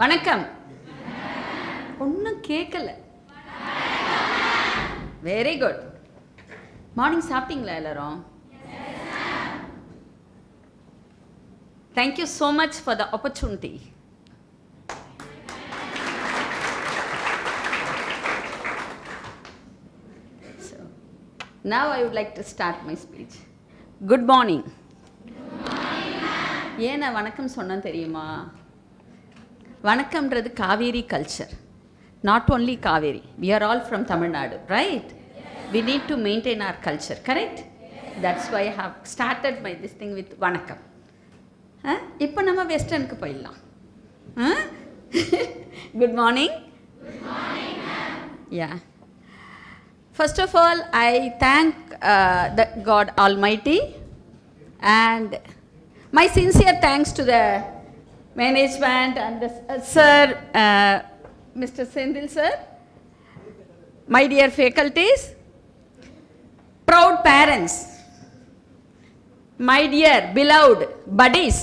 வணக்கம். ஒன்றும் கேட்கல. Very good. மார்னிங் சாப்பிட்டீங்களா எல்லாரும்? Thank you so much for the opportunity. Now I would like to start my speech. Good morning. ஏன் நான் வணக்கம் சொன்னேன் தெரியுமா? வணக்கம்ன்றது Kaveri culture. Not only Kaveri. We are all from Tamil Nadu, right? We need to maintain our culture, correct? That's why I have started this thing with வணக்கம். இப்போ நம்ம வெஸ்டர்னுக்கு போயிடலாம். Good morning. Good morning, ma'am. Yeah. First of all, I thank the God Almighty and my sincere thanks to the management and the sir, Mr. Sendil sir, my dear faculties, proud parents, my dear beloved buddies,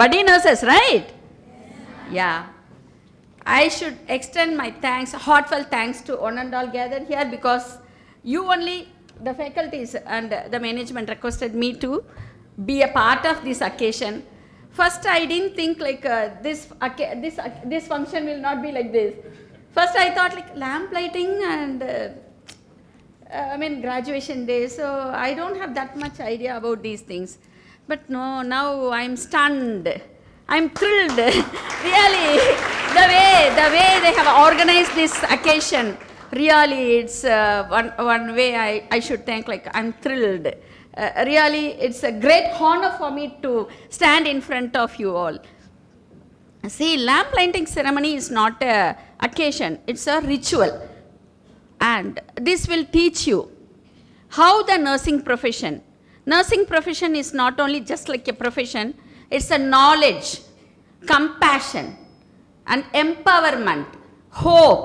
buddy nurses, right? Yeah. I should extend my thanks, heartfelt thanks to one and all gathered here because you only, the faculties and the management requested me to be a part of this occasion. First, I didn't think like this function will not be like this. First, I thought like lamp lighting and graduation day. So I don't have that much idea about these things. But no, now I'm stunned. I'm thrilled. Really, the way they have organized this occasion, really, it's one way I should thank. Like I'm thrilled. Really, it's a great honor for me to stand in front of you all. See, lamp lighting ceremony is not a occasion; it's a ritual, and this will teach you how the nursing profession. Nursing profession is not only just like a profession. It's a knowledge, compassion, and empowerment, hope,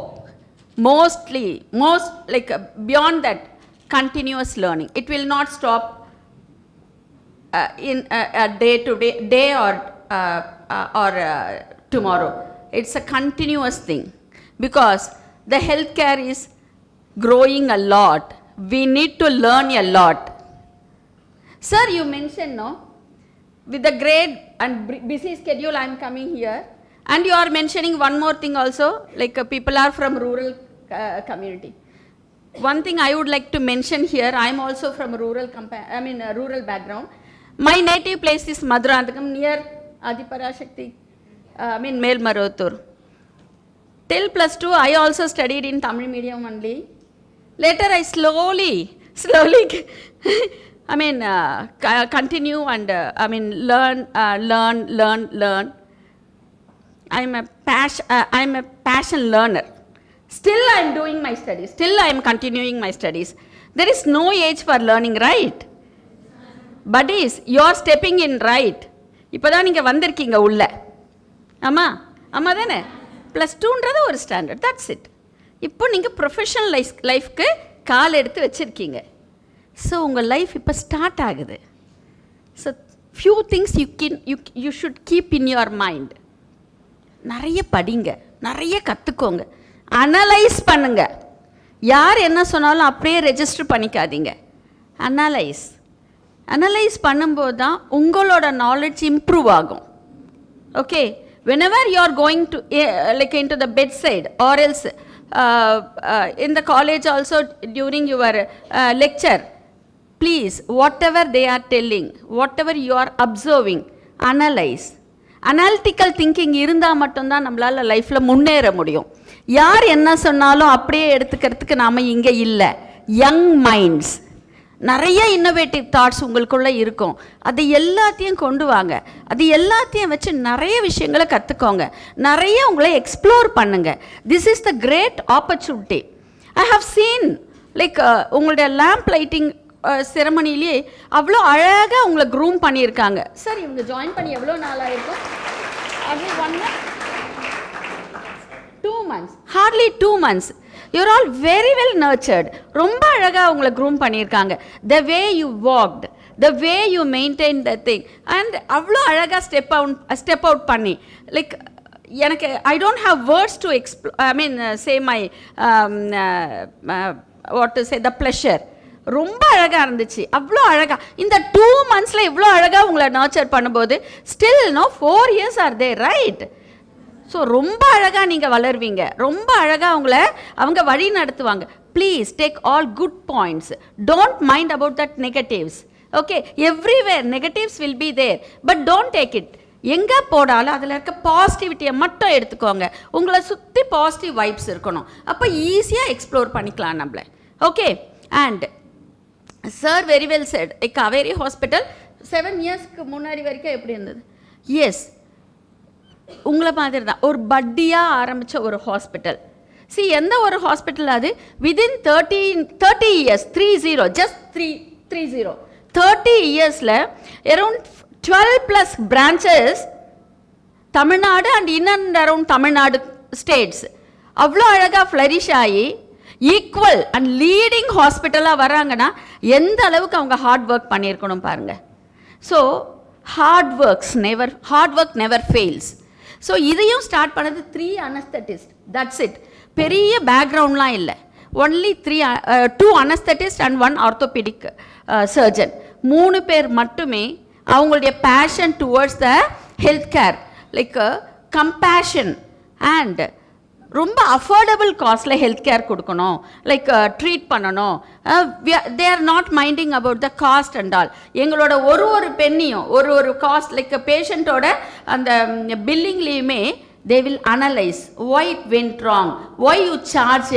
most beyond that, continuous learning. It will not stop in a day or tomorrow. It's a continuous thing because the healthcare is growing a lot. We need to learn a lot. Sir, you mentioned, no? With the great and busy schedule, I am coming here. And you are mentioning one more thing also, like people are from rural community. One thing I would like to mention here, I am also from rural background. My native place is Maduranthakam near Adiparashakti, Melmarothur. Till +2, I also studied in Tamil medium only. Later, I slowly continue and learn. I'm a passion learner. Still, I'm doing my studies. Still, I'm continuing my studies. There is no age for learning, right? Buddies, you're stepping in right. இப்போதான் நீங்கள் வந்திருக்கீங்க உள்ள. ஆமாம் தானே? +2ன்றது ஒரு standard. That's it. இப்போ நீங்கள் professional லைஃப்க்கு கால் எடுத்து வச்சுருக்கீங்க. ஸோ உங்கள் லைஃப் இப்போ ஸ்டார்ட் ஆகுது. So few things you should keep in your mind. நிறைய படிங்க, நிறைய கற்றுக்கோங்க, அனலைஸ் பண்ணுங்க. யார் என்ன சொன்னாலும் அப்படியே ரெஜிஸ்டர் பண்ணிக்காதீங்க. அனலைஸ் பண்ணும்போது தான் உங்களோட நாலேஜ் இம்ப்ரூவ் ஆகும். Okay, whenever you are going to into the bedside or else in the college also during your lecture, please, whatever they are telling, whatever you are observing, analyze. Analytical thinking இருந்தால் மட்டும்தான் நம்மளால் லைஃப்பில் முன்னேற முடியும். யார் என்ன சொன்னாலும் அப்படியே எடுத்துக்கிறதுக்கு நாம் இங்கே இல்லை. யங் மைண்ட்ஸ், நிறைய இன்னோவேட்டிவ் தாட்ஸ் உங்களுக்குள்ளே இருக்கும். அது எல்லாத்தையும் கொண்டு வாங்க. அது எல்லாத்தையும் வச்சு நிறைய விஷயங்களை கற்றுக்கோங்க. நிறைய உங்களை எக்ஸ்ப்ளோர் பண்ணுங்கள். This is the great opportunity. I have seen உங்களுடைய லேம்ப் லைட்டிங் செரமனிலே அவ்வளோ அழகாக உங்களை க்ரூம் பண்ணியிருக்காங்க. சார், இவங்க ஜாயின் பண்ணி எவ்வளோ நாளாக இருக்கும்? அப்படி 1 month, 2 months, hardly 2 months. You're all very well nurtured. ரொம்ப அழகாக உங்களை க்ரூம் பண்ணியிருக்காங்க. The way you walked, the way you maintained the thing, and அவ்வளோ அழகாக ஸ்டெப் அவுட் பண்ணி எனக்கு I don't have words to say my what to say the pleasure. ரொம்ப அழகாக இருந்துச்சு, அவ்வளோ அழகாக. இந்த 2 monthsல இவ்வளோ அழகாக உங்களை நர்ச்சர் பண்ணும்போது still 4 years are they, right? So ரொம்ப அழகாக நீங்கள் வளருவீங்க, ரொம்ப அழகாக அவங்க வழி நடத்துவாங்க. Please take all good points, don't mind about that negatives. Okay, everywhere negatives will be there, but don't take it. எங்கே போடாலும் அதில் இருக்க பாசிட்டிவிட்டியை மட்டும் எடுத்துக்கோங்க. உங்களை சுற்றி பாசிட்டிவ் வைப்ஸ் இருக்கணும், அப்போ ஈஸியாக எக்ஸ்ப்ளோர் பண்ணிக்கலாம் நம்மளை. Okay, and sir very well set. Kaveri hospital 7 yearsக்கு முன்னாடி வரைக்கும் எப்படி இருந்தது? எஸ், உங்களை மாதிரி தான் ஒரு பட்டியாக ஆரம்பித்த ஒரு ஹாஸ்பிட்டல். சி, எந்த ஒரு ஹாஸ்பிட்டல் அது விதின் 30 years, 30 yearsல around 12+ branches Tamil Nadu and in and around Tamil Nadu states அவ்வளோ அழகாக ஃப்ளரிஷ் ஆகி ஈக்குவல் அண்ட் லீடிங் ஹாஸ்பிட்டலாக வராங்கன்னா எந்த அளவுக்கு அவங்க ஹார்ட் ஒர்க் பண்ணியிருக்கணும் பாருங்கள். So hard work never fails. So இதையும் ஸ்டார்ட் பண்ணது 3 anesthetists, தட்ஸ் இட். பெரிய பேக்ரவுண்ட்லாம் இல்லை, only 2 anesthetists and 1 orthopedic surgeon. 3 பேர் மட்டுமே அவங்களுடைய fashion towards the health care, like compassion and ரொம்ப அஃபோர்டபுள் காஸ்ட்டில் ஹெல்த் கேர் கொடுக்கணும், லைக் ட்ரீட் பண்ணணும். They are not minding about the cost and all. எங்களோட ஒரு பெண்ணையும் ஒரு காஸ்ட், லைக் பேஷண்ட்டோட அந்த பில்லிங்லேயுமே they will analyze why it went wrong, why you charge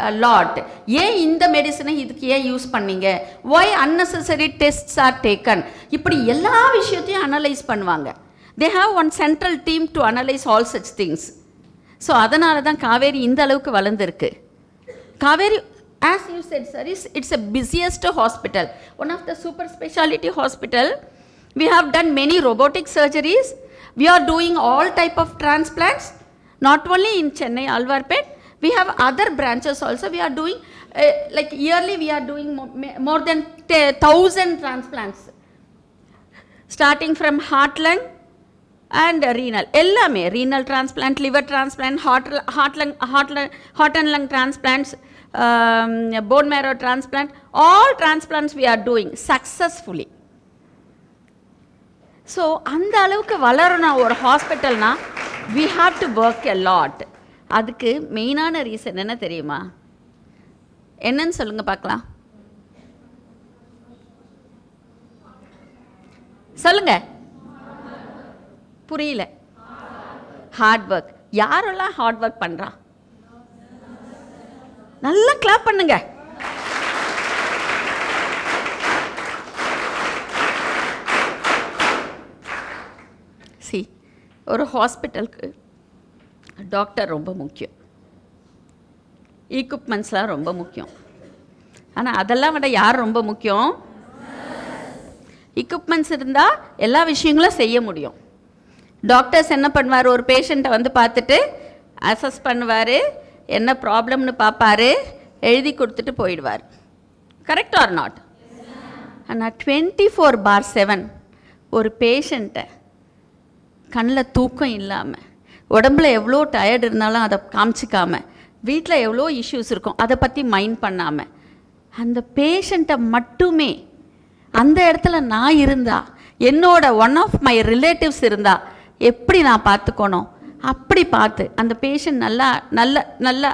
a lot, ஏன் இந்த மெடிசனை இதுக்கு ஏன் யூஸ் பண்ணீங்க, why unnecessary tests are taken, இப்படி எல்லா விஷயத்தையும் அனலைஸ் பண்ணுவாங்க. they have one central team to analyze all such things. So அதனால தான் காவேரி இந்த அளவுக்கு வளர்ந்துருக்கு. Kaveri, as you said sir, it's a busiest hospital, one of the super specialty hospital. We have done many robotic surgeries. We are doing all type of transplants, not only in Chennai, Alvarpet. We have other branches also. We are doing like yearly we are doing more than 1,000 transplants, starting from heart, lung and renal. Ellame renal transplant, liver transplant, heart and lung transplants, bone marrow transplant, all transplants we are doing successfully. So அந்த அளவுக்கு வளரணும் ஒரு ஹாஸ்பிட்டல்னா we have to work a lot. அதுக்கு மெயினான reason என்ன தெரியுமா? என்னன்னு சொல்லுங்க பார்க்கலாம், சொல்லுங்க. புரியல. Hard work. யாரெல்லாம் ஹார்ட் ஒர்க் பண்ணுறா? நல்லா கிளாப் பண்ணுங்க. ஒரு ஹாஸ்பிட்டலுக்கு டாக்டர் ரொம்ப முக்கியம், ஈக்விப்மெண்ட்ஸ்லாம் ரொம்ப முக்கியம். ஆனால் அதெல்லாம் விட யார் ரொம்ப முக்கியம்? எக்யூப்மெண்ட்ஸ் இருந்தால் எல்லா விஷயங்களும் செய்ய முடியும். டாக்டர்ஸ் என்ன பண்ணுவார், ஒரு பேஷண்ட்டை வந்து பார்த்துட்டு அசஸ் பண்ணுவார், என்ன ப்ராப்ளம்னு பார்ப்பார், எழுதி கொடுத்துட்டு போயிடுவார். Correct R not? ஆனால் 24/7 ஒரு பேஷண்ட்டை கண்ணில் தூக்கம் இல்லாமல், உடம்புல எவ்வளோ டயர்டு இருந்தாலும் அதை காமிச்சிக்காமல், வீட்டில் எவ்வளோ இஷ்யூஸ் இருக்கும் அதை பற்றி மைண்ட் பண்ணாமல், அந்த பேஷண்ட்டை மட்டுமே அந்த இடத்துல நான் இருந்தால், என்னோட ஒன் ஆஃப் மை ரிலேட்டிவ்ஸ் இருந்தால் எப்படி நான் பார்த்துக்கணும், அப்படி பார்த்து அந்த பேஷண்ட் நல்லா நல்ல நல்லா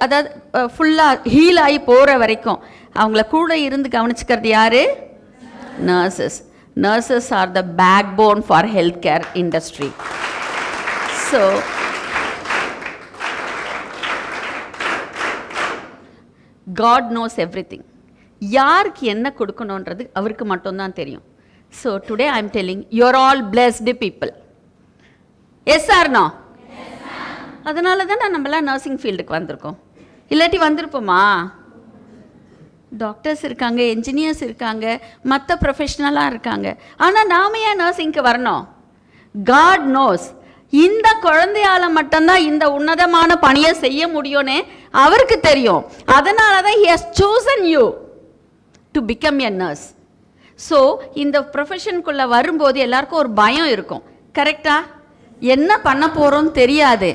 அதாவது ஃபுல்லாக ஹீல் ஆகி போகிற வரைக்கும் அவங்கள கூட இருந்து கவனிச்சுக்கிறது யார்? Nurses. Nurses are the backbone for healthcare industry. So, God knows everything. யாருக்கு என்ன கொடுக்கணுன்றது அவருக்கு மட்டும்தான் தெரியும். So today I am telling you are all blessed people. Yes or no? Yes ma'am. அதனால தான் நம்மளாம் நர்சிங் ஃபீல்டுக்கு வந்திருக்கோம். இல்லாட்டி வந்திருப்போமா? டாக்டர்ஸ் இருக்காங்க, என்ஜினியர்ஸ் இருக்காங்க, மற்ற ப்ரொஃபஷ்னலாக இருக்காங்க. ஆனால் நாம ஏன் நர்சிங்க்கு வரணும்? God knows. இந்த குழந்தையால் மட்டும்தான் இந்த உன்னதமான பணியை செய்ய முடியும்னு அவருக்கு தெரியும். அதனால தான் he has chosen you to become a nurse. So இந்த ப்ரொஃபஷனுக்குள்ளே வரும்போது எல்லாருக்கும் ஒரு பயம் இருக்கும். கரெக்டா? என்ன பண்ண போகிறோன்னு தெரியாது,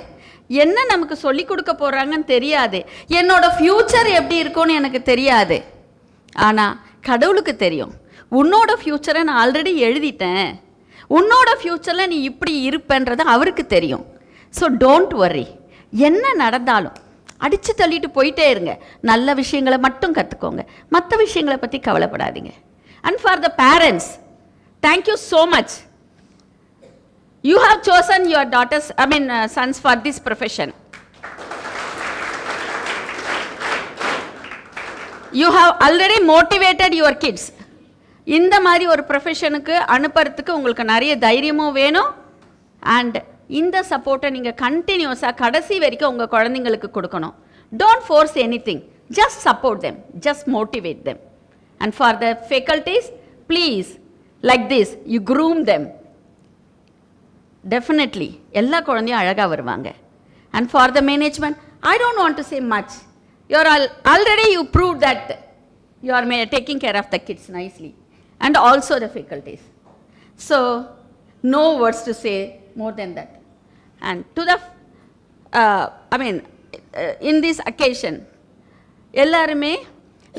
என்ன நமக்கு சொல்லி கொடுக்க போகிறாங்கன்னு தெரியாது, என்னோட ஃப்யூச்சர் எப்படி இருக்கும்னு எனக்கு தெரியாது. ஆனால் கடவுளுக்கு தெரியும். உன்னோட ஃப்யூச்சரை நான் ஆல்ரெடி எழுதிட்டேன், உன்னோட ஃப்யூச்சரில் நீ இப்படி இருப்பேன்றது அவருக்கு தெரியும். So don't worry. என்ன நடந்தாலும் அடித்து தள்ளிட்டு போயிட்டே இருங்க. நல்ல விஷயங்களை மட்டும் கற்றுக்கோங்க, மற்ற விஷயங்களை பற்றி கவலைப்படாதீங்க. And for the parents, thank you so much. You have chosen your daughters, sons for this profession. You have already motivated your kids. இந்த மாதிரி ஒரு ப்ரொஃபஷனுக்கு அனுப்புறதுக்கு உங்களுக்கு நிறைய தைரியமும் வேணும். அண்ட் இந்த சப்போர்ட்டை நீங்கள் கண்டினியூஸாக கடைசி வரைக்கும் உங்கள் குழந்தைங்களுக்கு கொடுக்கணும். Don't force anything, just support them, just motivate them. And for the faculties, please like this you groom them. Definitely எல்லா குழந்தையும் அழகாக வருவாங்க. And for the management, I don't want to say much. You're already you prove that you are taking care of the kids nicely and also the faculties. So no words to say more than that. And to the in this occasion எல்லாருமே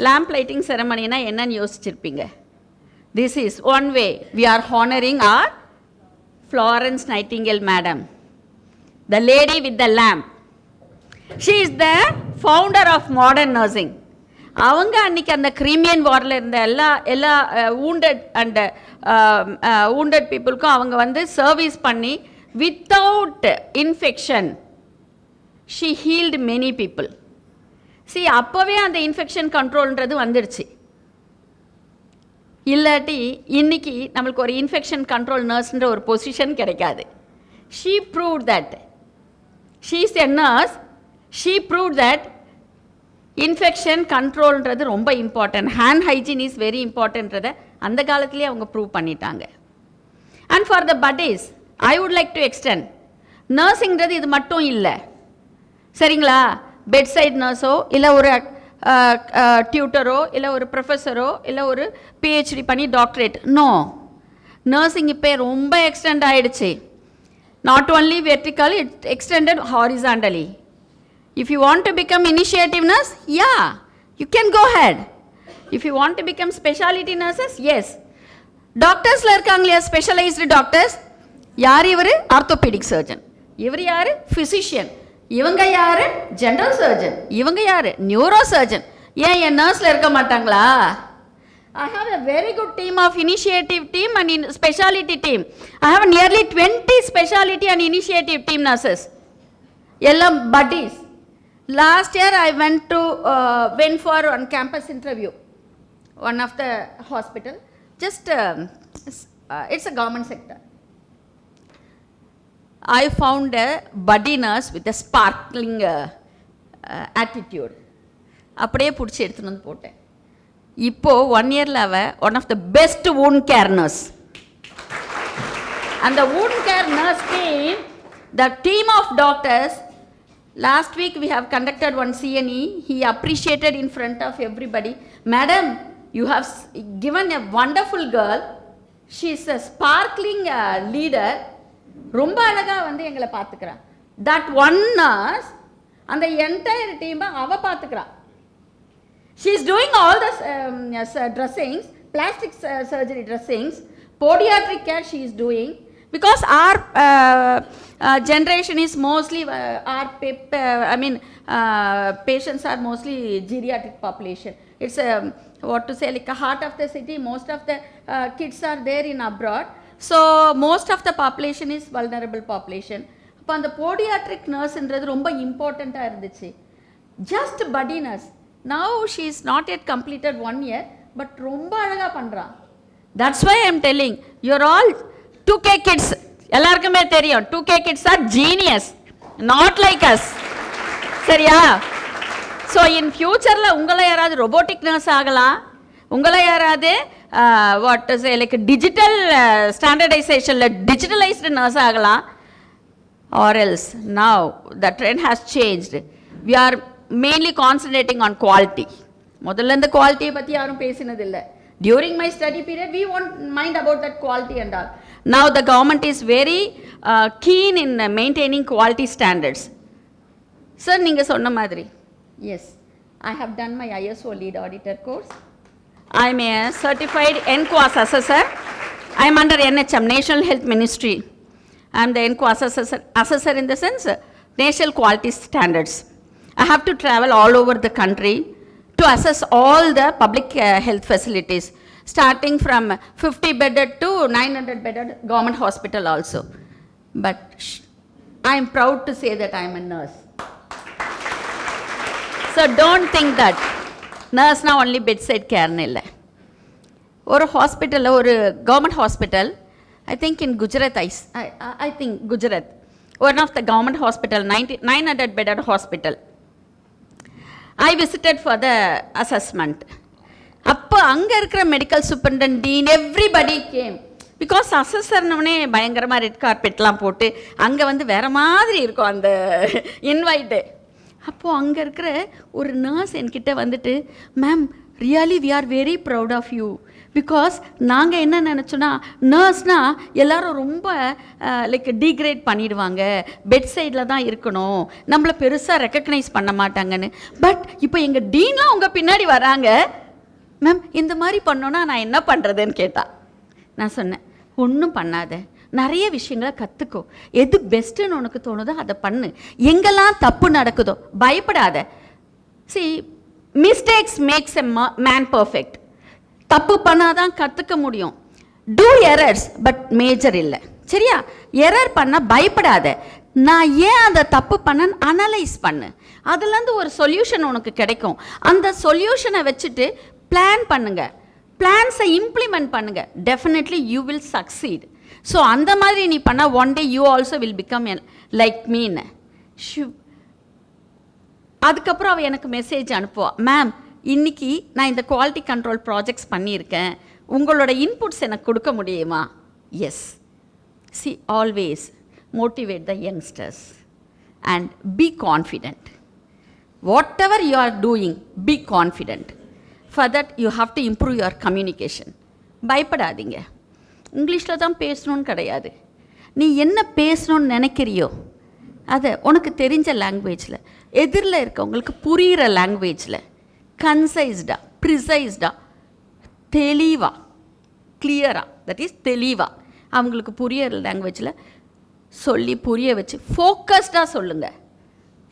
lamp lighting ceremony na என்னன்னு யோசிச்சிருப்பீங்க. This is one way we are honoring our Florence Nightingale madam, the lady with the lamp. She is the founder of modern nursing. அவங்க அன்றைக்கி அந்த Crimean வாரில் இருந்த எல்லா wounded and wounded பீப்புளுக்கும் அவங்க வந்து service பண்ணி without infection she healed many people. C அப்போவே அந்த இன்ஃபெக்ஷன் கண்ட்ரோல்ன்றது வந்துடுச்சு. இல்லாட்டி இன்னைக்கு நம்மளுக்கு ஒரு இன்ஃபெக்ஷன் கண்ட்ரோல் நர்ஸ்ன்ற ஒரு பொசிஷன் கிடைக்காது. She proved that, she is a nurse, she proved that infection கண்ட்ரோல்ன்றது ரொம்ப important, hand hygiene is very இம்பார்ட்டன்ட்ன்றதை அந்த காலத்துலேயே அவங்க ப்ரூவ் பண்ணிட்டாங்க. And for the duties I would like to extend, நர்சிங்கிறது இது மட்டும் இல்லை, சரிங்களா? பெட் சைட் நர்ஸோ இல்லை ஒரு டியூட்டரோ இல்லை ஒரு ப்ரொஃபஸரோ இல்லை ஒரு பிஹெச்டி பண்ணி டாக்டரேட், நோ. நர்சிங் இப்போ ரொம்ப எக்ஸ்டெண்ட் ஆகிடுச்சு. Not only vertical, it extended horizontally. If you want to become initiative nurse, yeah, you can go ahead. If you want to become specialty nurses, yes. Doctors la irukangla, specialized doctors. Yaar ivaru? Orthopedic surgeon. Ivaru yaar? Physician. Ivanga yaar? General surgeon. Ivanga yaar? Neurosurgeon. Ye nurse la irukka maatangala? I have a very good team of initiative team and specialty team. I have nearly 20 specialty and initiative team nurses. Ellam buddies. Last year I went for one campus interview, one of the hospital, just it's a government sector. I found a buddy nurse with a sparkling attitude. அப்படியே பிடிச்சி எடுத்துன்னு வந்து போட்டேன். இப்போது 1 yearல அவ one of the best wound care nurse. And the wound care nurse team, the team of doctors, last week we have conducted one CNE. He appreciated in front of everybody. Madam, you have given a wonderful girl. She is a sparkling leader. ரொம்ப அழகா வந்து எங்களை பார்த்துக்கிறா. That one nurse and the entire team அவ பார்த்துக்கிறா. She is doing all the dressings, plastic surgery dressings, podiatric care she is doing. Because our generation is mostly, patients are mostly geriatric population. It's what to say, like a heart of the city. Most of the kids are there in abroad. So most of the population is vulnerable population. அப்போ அந்த podiatric nurseன்றது ரொம்ப இம்பார்ட்டண்ட்டாக இருந்துச்சு. Just buddy nurse. Now she is not yet completed 1 year, but ரொம்ப அழகாக பண்ணுறா. That's why I am telling, you're all 2K kids. எல்லாருக்குமே தெரியும் 2K kids are genius, not like us. சரியா? ஸோ இன் ஃபியூச்சரில் உங்களை யாராவது ரொபோட்டிக் நர்ஸ் ஆகலாம், உங்களை யாராவது வாட் இஸ் லைக் டிஜிட்டல் ஸ்டாண்டர்டைசேஷனில் டிஜிட்டலைஸ்டு நர்ஸ் ஆகலாம். or else now the trend has changed. We are mainly concentrating on quality. முதல்ல இந்த குவாலிட்டியை பற்றி யாரும் பேசினதில்லை. During my study period, we won't mind about that quality and all. Now the government is very keen in maintaining quality standards. Sir, நீங்க சொன்ன மாதிரி, yes, I have done my ISO lead auditor course. I am a certified NQAS assessor. I am under NHM, National Health Ministry. I am the NQAS assessor in the sense, national quality standards. I have to travel all over the country to assess all the public health facilities, starting from 50-bedded to 900-bedded government hospital also. But I am proud to say that I am a nurse. So don't think that nurse na only bedside care nilla. Or hospital, or government hospital, I think in Gujarat, I think Gujarat, one of the government hospital, 900-bedded hospital. I visited for the assessment. அப்போ அங்கே இருக்கிற medical superintendent, dean, everybody came. Because அசஸர்னே பயங்கரமாக red கார்பெட்லாம் போட்டு அங்கே வந்து வேறு மாதிரி இருக்கும் அந்த இன்வைட்டு. அப்போது அங்கே இருக்கிற ஒரு நர்ஸ் என்கிட்ட வந்துட்டு, ma'am really we are very proud of you. Because நாங்கள் என்ன நினச்சோன்னா, நர்ஸ்னால் எல்லோரும் ரொம்ப லைக் டீக்ரேட் பண்ணிடுவாங்க, பெட் சைடில் தான் இருக்கணும், நம்மளை பெருசாக ரெக்கக்னைஸ் பண்ண மாட்டாங்கன்னு. பட் இப்போ எங்கள் டீன்லாம் உங்கள் பின்னாடி வராங்க, மேம் இந்த மாதிரி பண்ணோன்னா நான் என்ன பண்ணுறதுன்னு கேட்டா. நான் சொன்னேன், ஒன்றும் பண்ணாத, நிறைய விஷயங்களை கற்றுக்கோ, எது பெஸ்ட்டுன்னு உனக்கு தோணுதோ அதை பண்ணு, எங்கெல்லாம் தப்பு நடக்குதோ பயப்படாத. C, mistakes makes a man perfect. தப்பு பண்ணாதான் கற்றுக்க முடியும். டூ எரர்ஸ் பட் மேஜர் இல்லை, சரியா? எரர் பண்ணால் பயப்படாத, நான் ஏன் அந்த தப்பு பண்ணேன்னு அனலைஸ் பண்ணு, அதுலேருந்து ஒரு சொல்யூஷன் உனக்கு கிடைக்கும். அந்த சொல்யூஷனை வச்சுட்டு பிளான் பண்ணுங்க, பிளான்ஸை இம்ப்ளிமெண்ட் பண்ணுங்க, definitely you will succeed. So அந்த மாதிரி நீ பண்ணால் one day you also will become like me. அதுக்கப்புறம் அவள் எனக்கு மெசேஜ் அனுப்புவா, மேம் இன்றைக்கி நான் இந்த குவாலிட்டி கண்ட்ரோல் ப்ராஜெக்ட்ஸ் பண்ணியிருக்கேன், உங்களோட இன்புட்ஸ் எனக்கு கொடுக்க முடியுமா? Yes. See, always motivate the youngsters and be confident. Whatever you are doing, be confident. For that you have to improve your communication. பயப்படாதீங்க, இங்கிலீஷில் தான் பேசணுன்னு கிடையாது. நீ என்ன பேசணுன்னு நினைக்கிறியோ அதை உனக்கு தெரிஞ்ச லாங்குவேஜில், எதிரில் இருக்கவங்களுக்கு புரிகிற லாங்குவேஜில், கன்சைஸ்டாக, ப்ரிசைஸ்டாக, தெளிவாக, கிளியராக, தட் இஸ் தெளிவாக அவங்களுக்கு புரியிற லாங்குவேஜில் சொல்லி புரிய வச்சு ஃபோக்கஸ்டாக சொல்லுங்கள்,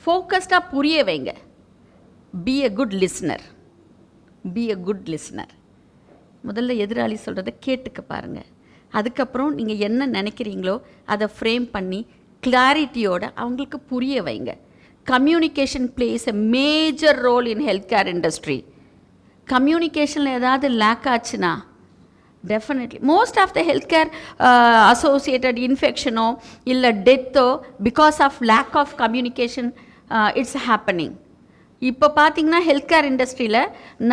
ஃபோக்கஸ்டாக புரிய வைங்க. B a good listener, B a good listener. முதல்ல எதிராளி சொல்கிறத கேட்டுக்க பாருங்கள், அதுக்கப்புறம் நீங்கள் என்ன நினைக்கிறீங்களோ அதை ஃப்ரேம் பண்ணி கிளாரிட்டியோட அவங்களுக்கு புரிய வைங்க. Communication plays a major role in health care industry. கம்யூனிகேஷனில் ஏதாவது லேக் ஆச்சுன்னா definitely most of the health care associated இன்ஃபெக்ஷனோ இல்லை டெத்தோ because of lack of communication it's happening. இப்போ பார்த்தீங்கன்னா ஹெல்த் கேர் இண்டஸ்ட்ரியில்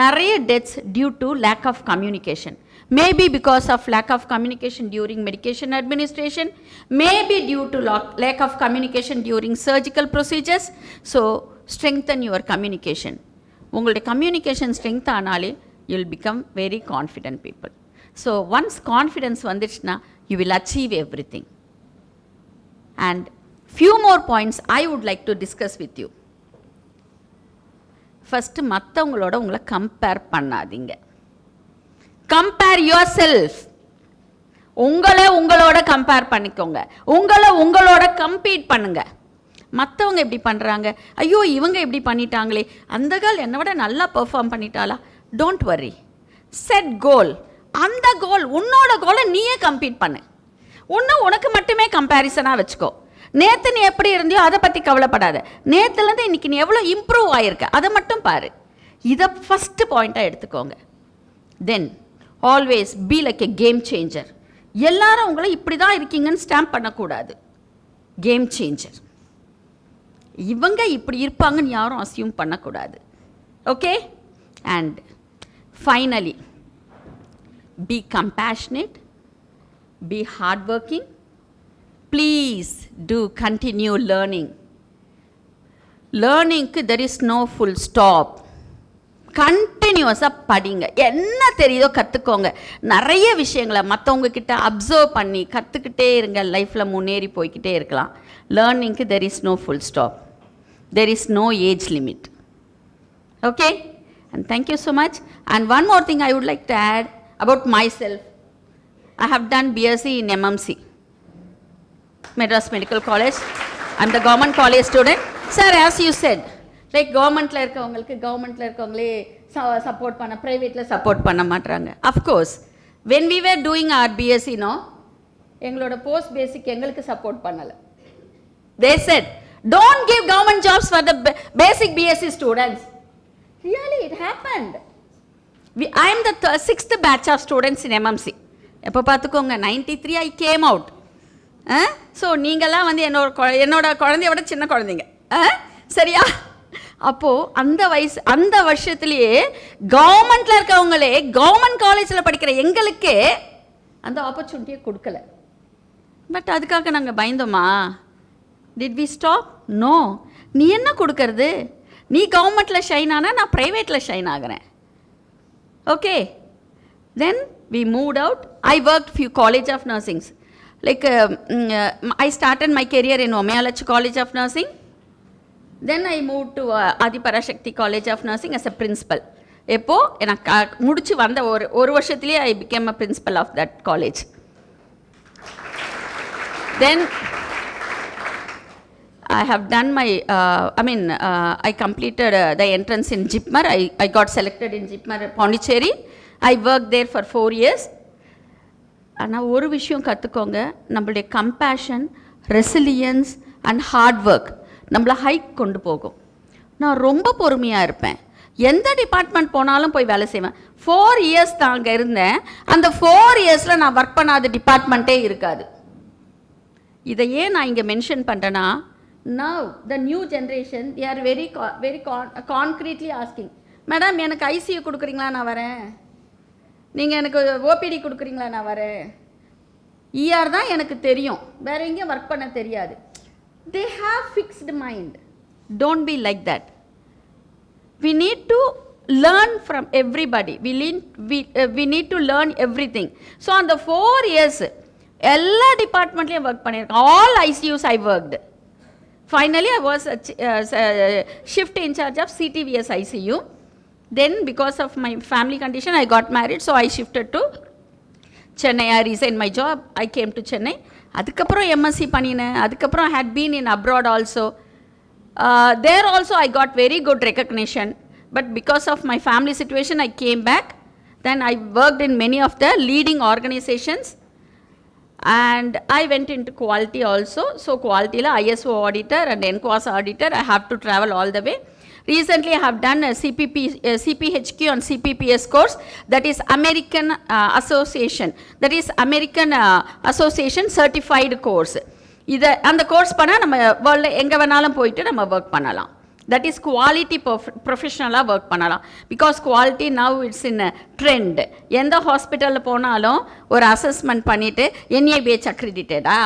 நிறைய deaths due to lack of communication. Maybe because of lack of communication during medication administration, maybe due to lack of communication during surgical procedures. So strengthen your communication. உங்களுடைய communication strength ஆனாலே you will become very confident people. So once confidence வந்துச்சுன்னா you will achieve everything. And few more points I would like to discuss with you. First, மற்றவங்களோட உங்களை compare பண்ணாதீங்க. Compare your self. உங்களோட compare பண்ணிக்கோங்க, உங்களோட compete பண்ணுங்க. மற்றவங்க எப்படி பண்ணுறாங்க, ஐயோ இவங்க எப்படி பண்ணிட்டாங்களே, அந்த கேர்ள் என்னை விட நல்லா பெர்ஃபார்ம் பண்ணிட்டாளா, டோன்ட் வரி. Set goal. அந்த கோல், உன்னோட கோலை நீயே கம்பீட் பண்ணு. உனக்கு மட்டுமே கம்பேரிசனாக வச்சுக்கோ. நேற்று நீ எப்படி இருந்தியோ அதை பற்றி கவலைப்படாத, நேற்றுலேருந்து இன்றைக்கி நீ எவ்வளோ இம்ப்ரூவ் ஆகிருக்க அதை மட்டும் பாரு. இதை ஃபஸ்ட்டு பாயிண்ட்டாக எடுத்துக்கோங்க. Then always be like a game changer. எல்லாரும் உங்களை இப்படி தான் இருக்கீங்கன்னு ஸ்டாம்ப் பண்ணக்கூடாது. Game changer. இவங்க இப்படி இருப்பாங்கன்னு யாரும் அசியூம் பண்ணக்கூடாது. Okay? And finally be compassionate, be hard working. Please do continue learning. Learning, there is no full stop. Continue கண்டினியூஸாக படிங்க, என்ன தெரியுதோ கற்றுக்கோங்க, நிறைய விஷயங்களை மற்றவங்க கிட்ட அப்சர்வ் பண்ணி கற்றுக்கிட்டே இருங்க. லைஃப்பில் முன்னேறி போய்கிட்டே இருக்கலாம். லேர்னிங்க்கு there is no full stop, there is no age limit. Okay, and thank you so much. And one more thing I would like to add about my self. I have done BSc in MMC, Madras Medical College. I am the government college student. Sir, as you said, like governmentல இருக்கவங்களே support பண்ண, பிரைவேட்ல support பண்ண மாட்டாங்க. Of course, when we were doing our BSc, no, எங்களோட post பேசிக் எங்களுக்கு support பண்ணல. They said, don't give government jobs for the basic BSc students. Really, it happened. I am the 6th batch of students in MMC. எப்போ பார்த்துக்கோங்க, 93 I came out. So நீங்கள்லாம் வந்து என்னோட குழந்தைய விட சின்ன குழந்தைங்க, சரியா? அப்போது அந்த வருஷத்துலேயே கவர்மெண்ட்டில் இருக்கவங்களே கவர்மெண்ட் காலேஜில் படிக்கிற எங்களுக்கே அந்த ஆப்பர்ச்சுனிட்டியை கொடுக்கல. பட் அதுக்காக நாங்கள் பயந்தோமா? Did we stop? நோ. நீ என்ன கொடுக்கறது? நீ கவர்மெண்ட்டில் ஷைன் ஆனால் நான் ப்ரைவேட்டில் ஷைன் ஆகிறேன். Okay, then we moved out. I worked few college of nursings. Like I started my career in Omayalachi College of Nursing. Then I moved to Adiparashakti College of Nursing as a principal. எப்போ எனக்கு முடிச்சு வந்த ஒரு வருஷத்துலேயே I became a principal of that college. Then I have done my, I completed the entrance in JIPMER. I got selected in JIPMER Pondicherry. I worked there for 4 years. ஆனால் ஒரு விஷயம் கற்றுக்கோங்க, நம்மளுடைய compassion, resilience and hard work நம்மளை hike கொண்டு போகும். நான் ரொம்ப பொறுமையாக இருப்பேன், எந்த டிபார்ட்மெண்ட் போனாலும் போய் வேலை செய்வேன். 4 years தான் அங்கே இருந்தேன். அந்த 4 yearsல நான் ஒர்க் பண்ணாத டிபார்ட்மெண்ட்டே இருக்காது. இதை ஏன் நான் இங்கே மென்ஷன் பண்ணுறேன்னா, now the new generation they are very concretely asking, madam எனக்கு ஐசியூ கொடுக்குறீங்களா, நான் வரேன். நீங்கள் எனக்கு ஓபிடி கொடுக்குறீங்களா, நான் வரேன். இஆர் தான் எனக்கு தெரியும், வேறு எங்கேயும் ஒர்க் பண்ண தெரியாது. They have fixed mind. Don't be like that. We need to learn from everybody. We need to learn everything. So அந்த 4 years எல்லா டிபார்ட்மெண்ட்லேயும் ஒர்க் பண்ணியிருக்கேன். All ICUs I worked. Finally, I was shift in charge of CTVS ICU. Then, because of my family condition, I got married, so I shifted to Chennai. I resigned my job. I came to Chennai. அதுக்கப்புறம் MSc பண்ணினேன். அதுக்கப்புறம் I had been in abroad also. There also I got very good recognition. But because of my family situation, I came back. Then I worked in many of the leading organizations. And I went into quality also. So quality la ISO auditor and NQAS auditor, I have to travel all the way. Recently I have done a CPHQ and CPPS course, that is American Association, that is American Association certified course. இதை அந்த course பண்ணால் நம்ம வேர்ல்டில் எங்கே வேணாலும் போயிட்டு நம்ம work பண்ணலாம். தட் இஸ் குவாலிட்டி ப்ரொஃபஷ்னலாக ஒர்க் பண்ணலாம். Because quality now it's in trend. எந்த ஹாஸ்பிட்டலில் போனாலும் ஒரு அசஸ்மெண்ட் பண்ணிவிட்டு NABH அக்ரிடிட்டடா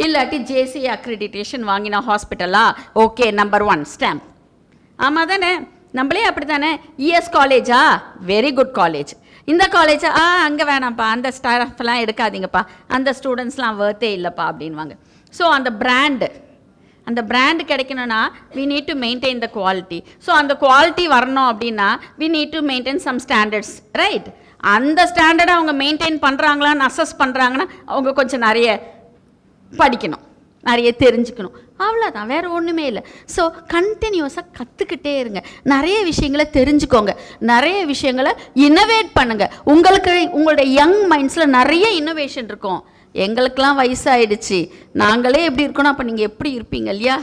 இல்லாட்டி JCA அக்ரிடிட்டேஷன் வாங்கின ஹாஸ்பிட்டலா, ஓகே நம்பர் 1 ஸ்டாம்ப். ஆமாம் தானே? நம்மளே அப்படி தானே. ES காலேஜா, வெரி குட் காலேஜ். இந்த காலேஜா, அங்கே வேணாம்ப்பா, அந்த ஸ்டாஃப்லாம் எடுக்காதீங்கப்பா, அந்த ஸ்டூடெண்ட்ஸ்லாம் வேர்த்தே இல்லைப்பா அப்படின்வாங்க. ஸோ அந்த பிராண்டு கிடைக்கணும்னா we need to maintain the quality. So அந்த குவாலிட்டி வரணும் அப்படின்னா we need to maintain some standards, right? அந்த ஸ்டாண்டர்டை அவங்க மெயின்டைன் பண்ணுறாங்களான்னு அசஸ் பண்ணுறாங்கன்னா அவங்க கொஞ்சம் நிறைய படிக்கணும், நிறைய தெரிஞ்சுக்கணும், அவ்வளோதான், வேறு ஒன்றுமே இல்லை. ஸோ கண்டினியூஸாக கற்றுக்கிட்டே இருங்க, நிறைய விஷயங்களை தெரிஞ்சுக்கோங்க, நிறைய விஷயங்களை இன்னோவேட் பண்ணுங்கள். உங்களுடைய யங் மைண்ட்ஸில் நிறைய இன்னோவேஷன் இருக்கும். எங்களுக்கெல்லாம் வயசாகிடுச்சு, நாங்களே எப்படி இருக்கணும், அப்போ நீங்கள் எப்படி இருப்பீங்க இல்லையா?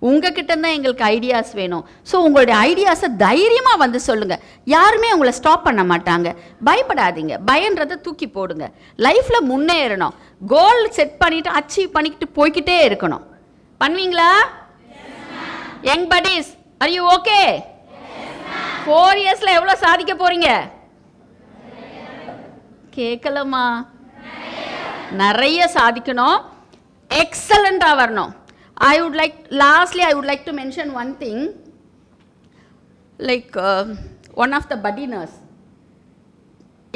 உங்ககிட்ட தான் எங்களுக்கு ஐடியாஸ் வேணும். ஸோ உங்களுடைய ஐடியாஸை தைரியமாக வந்து சொல்லுங்கள், யாருமே உங்களை ஸ்டாப் பண்ண மாட்டாங்க. பயப்படாதீங்க, பயன்றதை தூக்கி போடுங்க. லைஃப்பில் முன்னேறணும், கோல் செட் பண்ணிவிட்டு அச்சீவ் பண்ணிக்கிட்டு போய்கிட்டே இருக்கணும். பண்ணுவீங்களா? Young buddies, are you okay? 4 yearsல எவ்வளோ சாதிக்க போகிறீங்க? கேட்கலம்மா, நிறைய சாதிக்கணும், எக்ஸலண்ட்டாக வரணும். Lastly, I would like to mention one thing. Like one of the buddy nurse,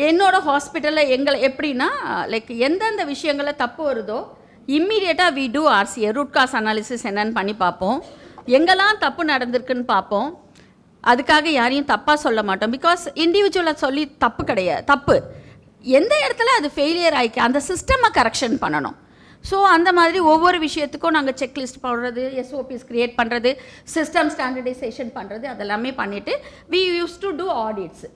என்னோட ஹாஸ்பிட்டலில் எங்களை எப்படின்னா லைக் எந்தெந்த விஷயங்களில் தப்பு வருதோ இம்மீடியட்டாக we do RCA root cause analysis என்னன்னு பண்ணி பார்ப்போம். எங்கெல்லாம் தப்பு நடந்திருக்குன்னு பார்ப்போம். அதுக்காக யாரையும் தப்பாக சொல்ல மாட்டோம். பிகாஸ் இண்டிவிஜுவலாக சொல்லி தப்பு கிடையாது. தப்பு எந்த இடத்துல அது ஃபெயிலியர் ஆகிக்க அந்த சிஸ்டமை கரெக்ஷன் பண்ணணும். ஸோ அந்த மாதிரி ஒவ்வொரு விஷயத்துக்கும் நாங்கள் செக்லிஸ்ட் போடுறது, எஸ்ஓபிஸ் க்ரியேட் பண்ணுறது, சிஸ்டம் ஸ்டாண்டர்டைசேஷன் பண்ணுறது, அதெல்லாமே பண்ணிவிட்டு we use to do audits.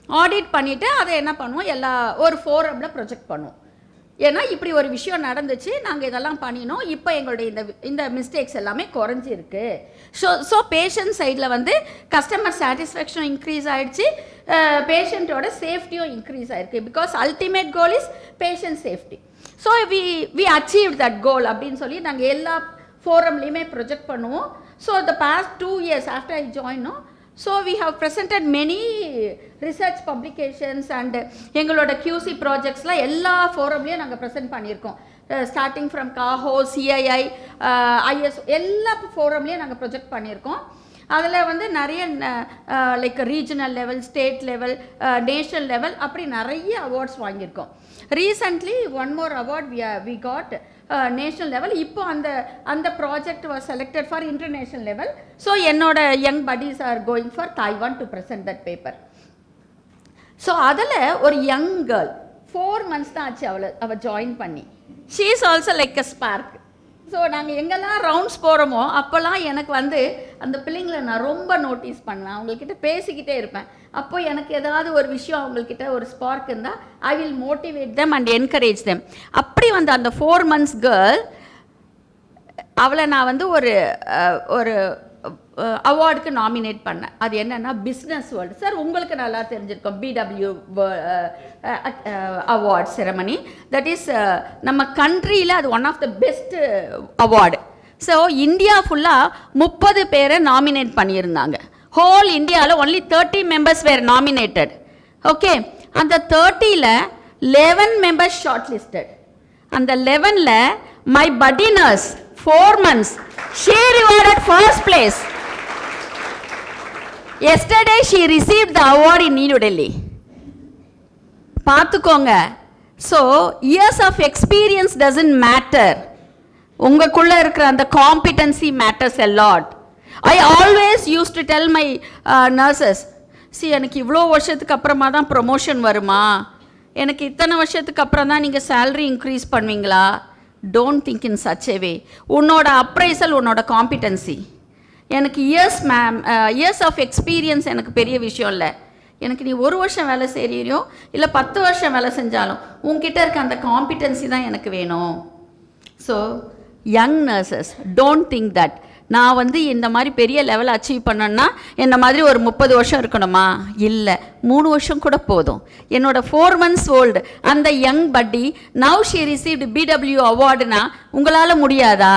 Audit பண்ணிவிட்டு அதை என்ன பண்ணுவோம், எல்லா ஒரு ஃபோரமில் ப்ரொஜெக்ட் பண்ணுவோம். ஏன்னா இப்படி ஒரு விஷயம் நடந்துச்சு, நாங்கள் இதெல்லாம் பண்ணினோம், இப்போ எங்களுடைய இந்த மிஸ்டேக்ஸ் எல்லாமே குறைஞ்சிருக்கு. ஸோ பேஷண்ட் சைடில் வந்து கஸ்டமர் சாட்டிஸ்ஃபேக்ஷனும் இன்க்ரீஸ் ஆகிடுச்சு, பேஷண்ட்டோட சேஃப்டியும் இன்க்ரீஸ் ஆகிருக்கு. Because ultimate goal is patient safety. So we achieve that goal அப்படின்னு சொல்லி நாங்கள் எல்லா ஃபோரம்லேயுமே ப்ரொஜெக்ட் பண்ணுவோம். So the past 2 years after I joined, so we have presented many research publications and எங்களோட QC ப்ராஜெக்ட்ஸ்லாம் எல்லா ஃபோரம்லேயும் நாங்கள் ப்ரெசென்ட் பண்ணியிருக்கோம். ஸ்டார்டிங் ஃப்ரம் காஹோ, CII, ISO எல்லா ஃபோரம்லேயும் நாங்கள் ப்ரொஜெக்ட் பண்ணியிருக்கோம். அதில் வந்து நிறைய like regional level, state level, national level அப்படி நிறைய அவார்ட்ஸ் வாங்கியிருக்கோம். Recently one more award we got national level. இப்போ அந்த project was selected for international level. So என்னோட young buddies are going for Taiwan to present that paper. So அதில் ஒரு young girl 4 months தான் ஆச்சு அவள் ஜாயின் பண்ணி. She is also like a spark. So நாங்கள் எங்கெல்லாம் ரவுண்ட்ஸ் போகிறோமோ அப்போல்லாம் எனக்கு வந்து அந்த பிள்ளைங்களை நான் ரொம்ப நோட்டீஸ் பண்ணுவேன், அவங்கக்கிட்ட பேசிக்கிட்டே இருப்பேன். அப்போ எனக்கு ஏதாவது ஒரு விஷயம் அவங்கக்கிட்ட ஒரு ஸ்பார்க் இருந்தால் I will motivate them and encourage them. அப்படி வந்து அந்த 4 months கேர்ள் அவளை நான் வந்து ஒரு அவார்டுக்கு நாமினேட் பண்ணேன். அது என்னென்னா பிஸ்னஸ் வேர்ல்டு. சார் உங்களுக்கு நல்லா தெரிஞ்சிருக்கோம், BW award ceremony. That is நம்ம கண்ட்ரியில் அது one of the best award. So India ஃபுல்லாக 30 பேரை நாமினேட் பண்ணியிருந்தாங்க. ஹோல் இந்தியாவில் only 30 members were nominated. Okay, அந்த 30ல் 11 members ஷார்ட் லிஸ்டட். அந்த 11ல் my buddy nurse 4 months she rewarded first place. Yesterday she received the award in New Delhi. பார்த்துக்கோங்க. So years of experience doesn't matter, உங்களுக்குள்ளே இருக்கிற அந்த competency matters a lot. I always use to tell my nurses, எனக்கு இவ்வளோ வருஷத்துக்கு அப்புறமா தான் promotion வருமா, எனக்கு இத்தனை வருஷத்துக்கு அப்புறம் தான் நீங்கள் சேலரி இன்க்ரீஸ் பண்ணுவீங்களா? Don't think in such a way. உன்னோட அப்ரைசல் உன்னோட காம்பிட்டன்சி. எனக்கு இயர்ஸ் ஆஃப் எக்ஸ்பீரியன்ஸ் எனக்கு பெரிய விஷயம் இல்லை. எனக்கு நீ 1 வருஷம் வேலை செய்கிறியோ இல்லை 10 வருஷம் வேலை செஞ்சாலும் உங்ககிட்ட இருக்க அந்த காம்பிட்டன்சி தான் எனக்கு வேணும். So young nurses don't think that நான் வந்து இந்த மாதிரி பெரிய லெவல் அச்சீவ் பண்ணேன்னா என்ன மாதிரி ஒரு 30 வருஷம் இருக்கணுமா? இல்லை, 3 வருஷம் கூட போதும். என்னோட 4 months ஓல்டு அந்த young buddy now she received BW அவார்டுனா உங்களால் முடியாதா?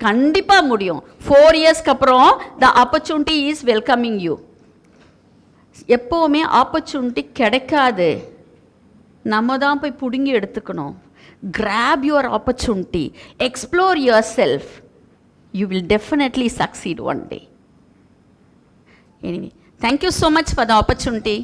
கண்டிப்பாக முடியும். 4 yearsக்கு அப்புறம் the opportunity is welcoming you. எப்போவுமே ஆப்பர்ச்சுனிட்டி கிடைக்காது, நம்ம தான் போய் பிடுங்கி எடுத்துக்கணும். Grab your opportunity, explore yourself. You will definitely succeed one day. Anyway, thank you so much for the opportunity.